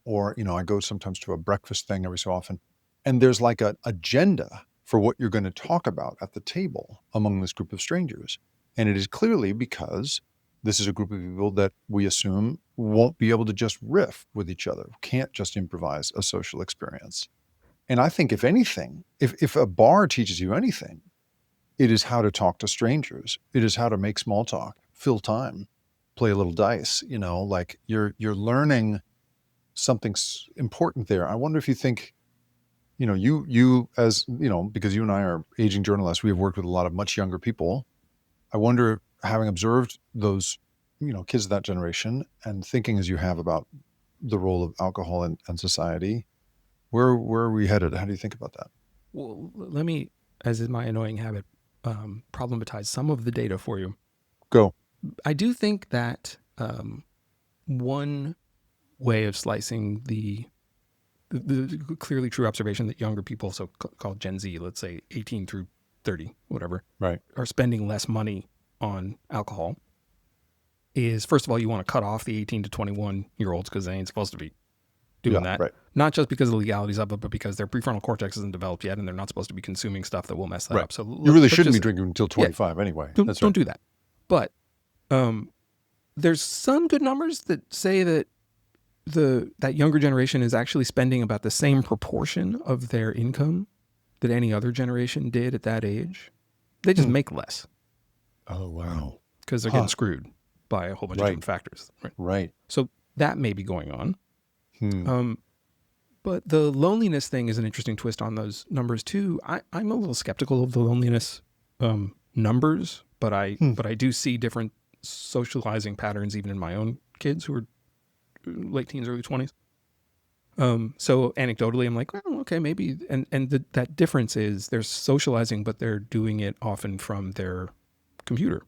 or, I go sometimes to a breakfast thing every so often, and there's like an agenda for what you're going to talk about at the table among this group of strangers. And it is clearly because this is a group of people that we assume won't be able to just riff with each other, can't just improvise a social experience. And I think, if anything, if a bar teaches you anything, it is how to talk to strangers. It is how to make small talk, fill time, play a little dice, like you're learning something important there. I wonder if you think, you as, because you and I are aging journalists, we have worked with a lot of much younger people. I wonder, having observed those, kids of that generation, and thinking as you have about the role of alcohol in society, where are we headed? How do you think about that? Well, let me, as is my annoying habit, problematize some of the data for you. Go. I do think that one way of slicing the clearly true observation that younger people, so called Gen Z, let's say 18 through 30, whatever, right, are spending less money on alcohol, is, first of all, you want to cut off the 18 to 21-year-olds because they ain't supposed to be doing that. Right. Not just because of the legalities of it, but because their prefrontal cortex isn't developed yet, and they're not supposed to be consuming stuff that will mess that up. So you really shouldn't be drinking until 25 anyway. Don't do that. But there's some good numbers that say that that younger generation is actually spending about the same proportion of their income that any other generation did at that age. They just make less. Oh, wow. Because they're getting screwed by a whole bunch of different factors. Right. So that may be going on. But the loneliness thing is an interesting twist on those numbers too. I'm a little skeptical of the loneliness numbers, but I do see different socializing patterns even in my own kids who are late teens, early 20s. So anecdotally, I'm like, well, okay, maybe. And that difference is they're socializing, but they're doing it often from their computer.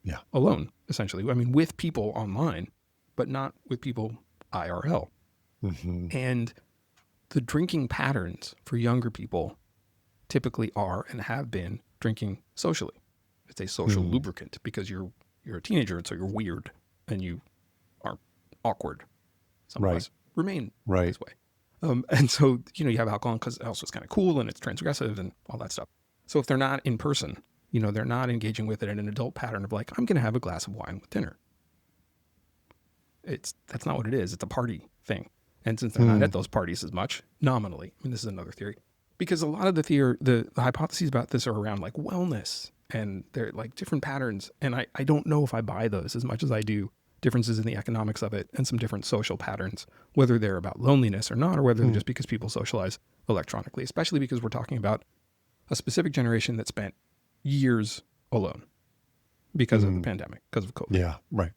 Yeah. Alone, essentially. I mean, with people online, but not with people IRL. Mm-hmm. And the drinking patterns for younger people typically are and have been drinking socially. It's a social lubricant because you're a teenager, and so you're weird and you are awkward. Some of us remain this way. And so, you have alcohol because also it's kind of cool and it's transgressive and all that stuff. So if they're not in person, they're not engaging with it in an adult pattern of like, I'm going to have a glass of wine with dinner. That's not what it is. It's a party thing. And since they're not at those parties as much, nominally, this is another theory, because a lot of the hypotheses about this are around like wellness and they're like different patterns. And I don't know if I buy those as much as I do differences in the economics of it and some different social patterns, whether they're about loneliness or not, or whether they're just because people socialize electronically, especially because we're talking about a specific generation that spent years alone because of the pandemic, because of COVID. Yeah, right.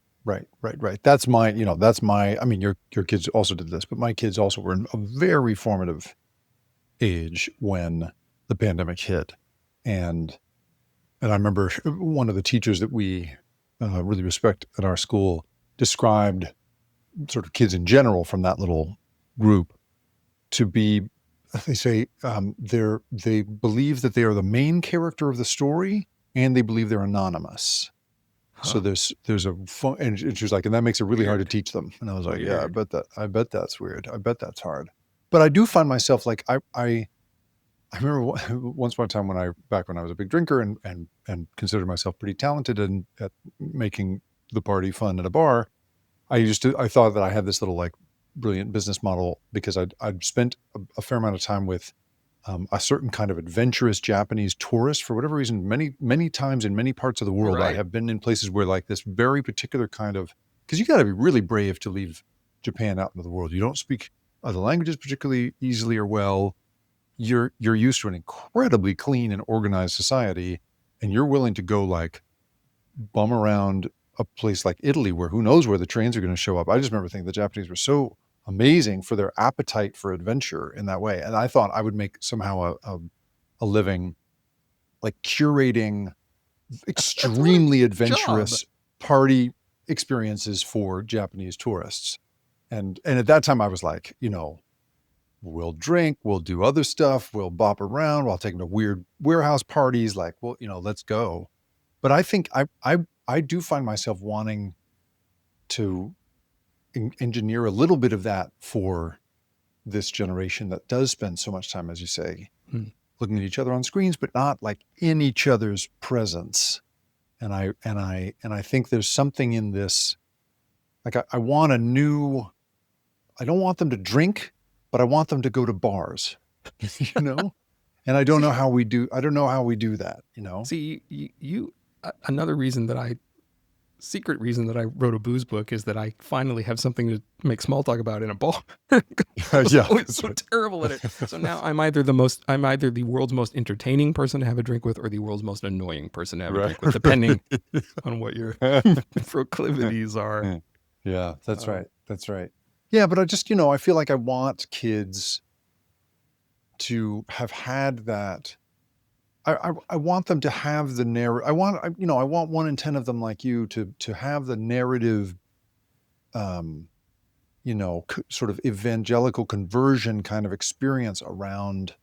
That's my, I mean, your kids also did this, but my kids also were in a very formative age when the pandemic hit. And I remember one of the teachers that we really respect at our school described sort of kids in general from that little group to be, they say, they believe that they are the main character of the story and they believe they're anonymous. So there's a fun, and she was like, and that makes it really hard to teach them. And I was like, yeah, I bet that's weird. I bet that's hard. But I do find myself like, I remember once upon a time back when I was a big drinker and considered myself pretty talented at making the party fun at a bar. I thought that I had this little like brilliant business model because I'd spent a fair amount of time with a certain kind of adventurous Japanese tourist for whatever reason. Many times in many parts of the world, I have been in places where like this very particular kind of, because you got to be really brave to leave Japan out into the world. You don't speak other languages particularly easily or well. You're used to an incredibly clean and organized society, and you're willing to go like bum around a place like Italy where who knows where the trains are going to show up. I just remember thinking the Japanese were so amazing for their appetite for adventure in that way. And I thought I would make somehow a living like curating extremely adventurous party experiences for Japanese tourists. And at that time I was like, we'll drink, we'll do other stuff, we'll bop around, I'll take them to weird warehouse parties, like, well, let's go. But I think I do find myself wanting to engineer a little bit of that for this generation that does spend so much time, as you say, looking at each other on screens, but not like in each other's presence. And I think there's something in this, like I want I don't want them to drink, but I want them to go to bars, And I don't know how we do that, See, you another secret reason that I wrote a booze book is that I finally have something to make small talk about in a bar. I was always so terrible at it. So now I'm either the world's most entertaining person to have a drink with or the world's most annoying person to have a drink with, depending on what your proclivities are. Yeah, that's right. That's right. Yeah, but I just, I feel like I want kids to have had that. I want them to have the narrative. I want 1 in 10 of them like you to have the narrative, sort of evangelical conversion kind of experience around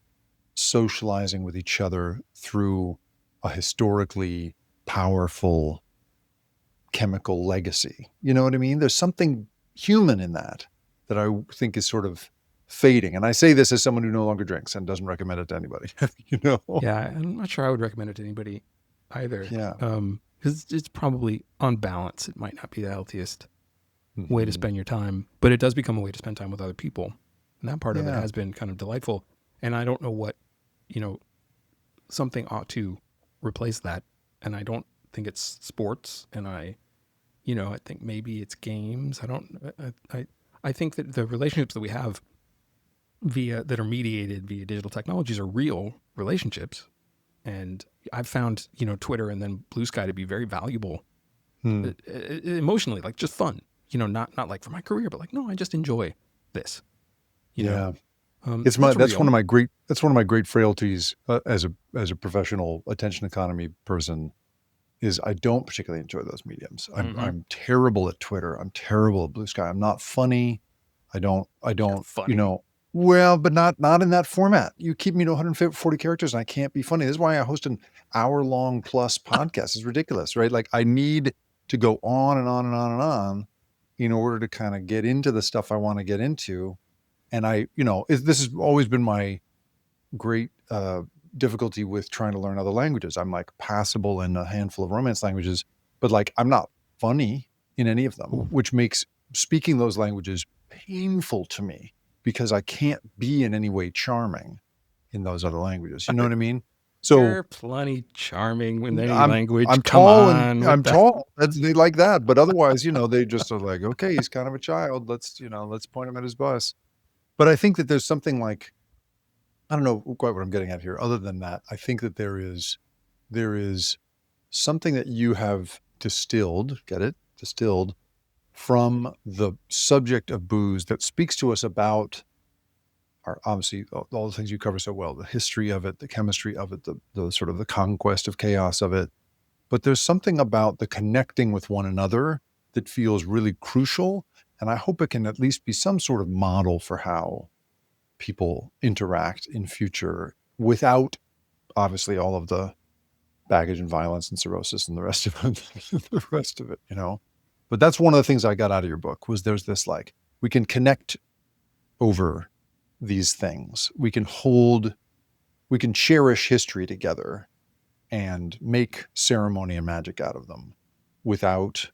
socializing with each other through a historically powerful chemical legacy. You know what I mean? There's something human in that I think is sort of fading. And I say this as someone who no longer drinks and doesn't recommend it to anybody, Yeah, I'm not sure I would recommend it to anybody either. Yeah. because it's probably on balance, it might not be the healthiest way to Mhm. spend your time, but it does become a way to spend time with other people. And that part of it Yeah. has been kind of delightful. And I don't know what, you know, something ought to replace that. And I don't think it's sports. And I think maybe it's games. I think that the relationships that we have that are mediated via digital technologies are real relationships. And I've found, Twitter and then Blue Sky to be very valuable Hmm. emotionally, like just fun, not like for my career, but like, no, I just enjoy this, you know? Yeah. That's That's one real. of my great frailties as a professional attention economy person is I don't particularly enjoy those mediums. Mm-hmm. I'm terrible at Twitter. I'm terrible at Blue Sky. I'm not funny. I You're don't, funny. well, but not in that format. You keep me to 140 characters and I can't be funny. This is why I host an hour-long plus podcast. It's ridiculous, right? Like I need to go on and on and on and on in order to kind of get into the stuff I want to get into. And this has always been my great difficulty with trying to learn other languages. I'm like passable in a handful of Romance languages, but like I'm not funny in any of them, Ooh. which makes speaking those languages painful to me because I can't be in any way charming in those other languages. You know what I mean? So You're plenty charming in any I'm language. I'm Come tall and on with I'm that. tall. They like that, but otherwise, they just are like, okay, he's kind of a child. Let's point him at his bus. But I think that there's something like I don't know quite what I'm getting at here. Other than that, I think that there is something that you have distilled, get it? Distilled from the subject of booze that speaks to us about our obviously all the things you cover so well, the history of it, the chemistry of it, the sort of the conquest of chaos of it. But there's something about the connecting with one another that feels really crucial. And I hope it can at least be some sort of model for how people interact in future without obviously all of the baggage and violence and cirrhosis and the rest of it. But that's one of the things I got out of your book was there's this like we can connect over these things. We can cherish history together and make ceremony and magic out of them without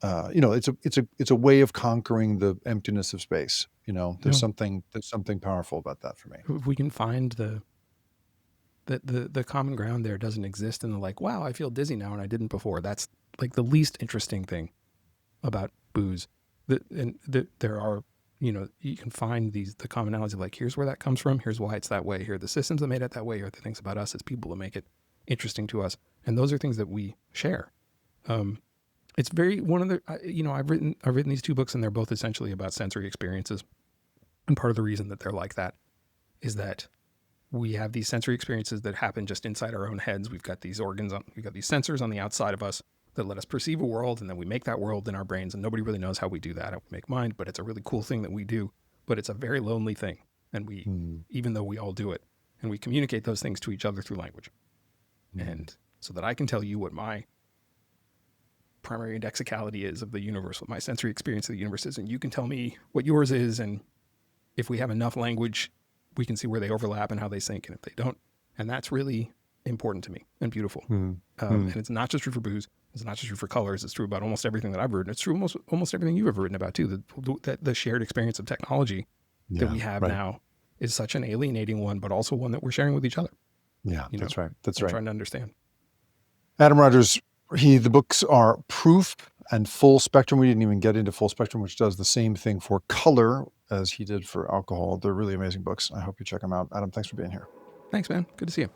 it's a way of conquering the emptiness of space. There's something powerful about that for me. If we can find the common ground there doesn't exist in the like, wow, I feel dizzy now and I didn't before. That's like the least interesting thing about booze. There are, you can find the commonalities of like, here's where that comes from. Here's why it's that way. Here are the systems that made it that way. Here are the things about us as people that make it interesting to us. And those are things that we share. It's very one of the, I've written these two books and they're both essentially about sensory experiences. And part of the reason that they're like that is that we have these sensory experiences that happen just inside our own heads. We've got these we've got these sensors on the outside of us that let us perceive a world, and then we make that world in our brains, and nobody really knows how we do that. We make mind, but it's a really cool thing that we do, but it's a very lonely thing. And even though we all do it, and we communicate those things to each other through language. And so that I can tell you what my primary indexicality is of the universe, what my sensory experience of the universe is, and you can tell me what yours is, and if we have enough language, we can see where they overlap and how they sync, and if they don't. And that's really important to me and beautiful. And it's not just true for booze. It's not just true for colors. It's true about almost everything that I've written. It's true almost everything you've ever written about too. The shared experience of technology that we have now is such an alienating one, but also one that we're sharing with each other. Yeah, that's right. That's right. Trying to understand. Adam Rogers, the books are Proof and Full Spectrum. We didn't even get into Full Spectrum, which does the same thing for color as he did for alcohol. They're really amazing books. I hope you check them out. Adam, thanks for being here. Thanks, man. Good to see you.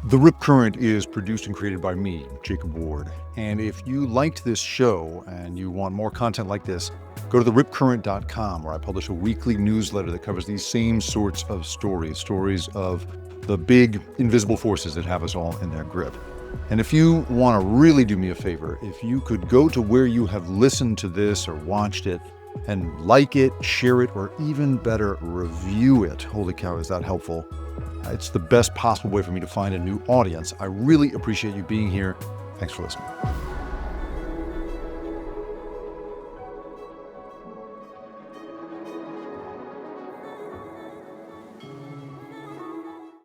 The Rip Current is produced and created by me, Jacob Ward. And if you liked this show and you want more content like this, go to theripcurrent.com, where I publish a weekly newsletter that covers these same sorts of stories of the big invisible forces that have us all in their grip. And if you want to really do me a favor, if you could go to where you have listened to this or watched it and like it, share it, or even better, review it. Holy cow, is that helpful? It's the best possible way for me to find a new audience. I really appreciate you being here. Thanks for listening.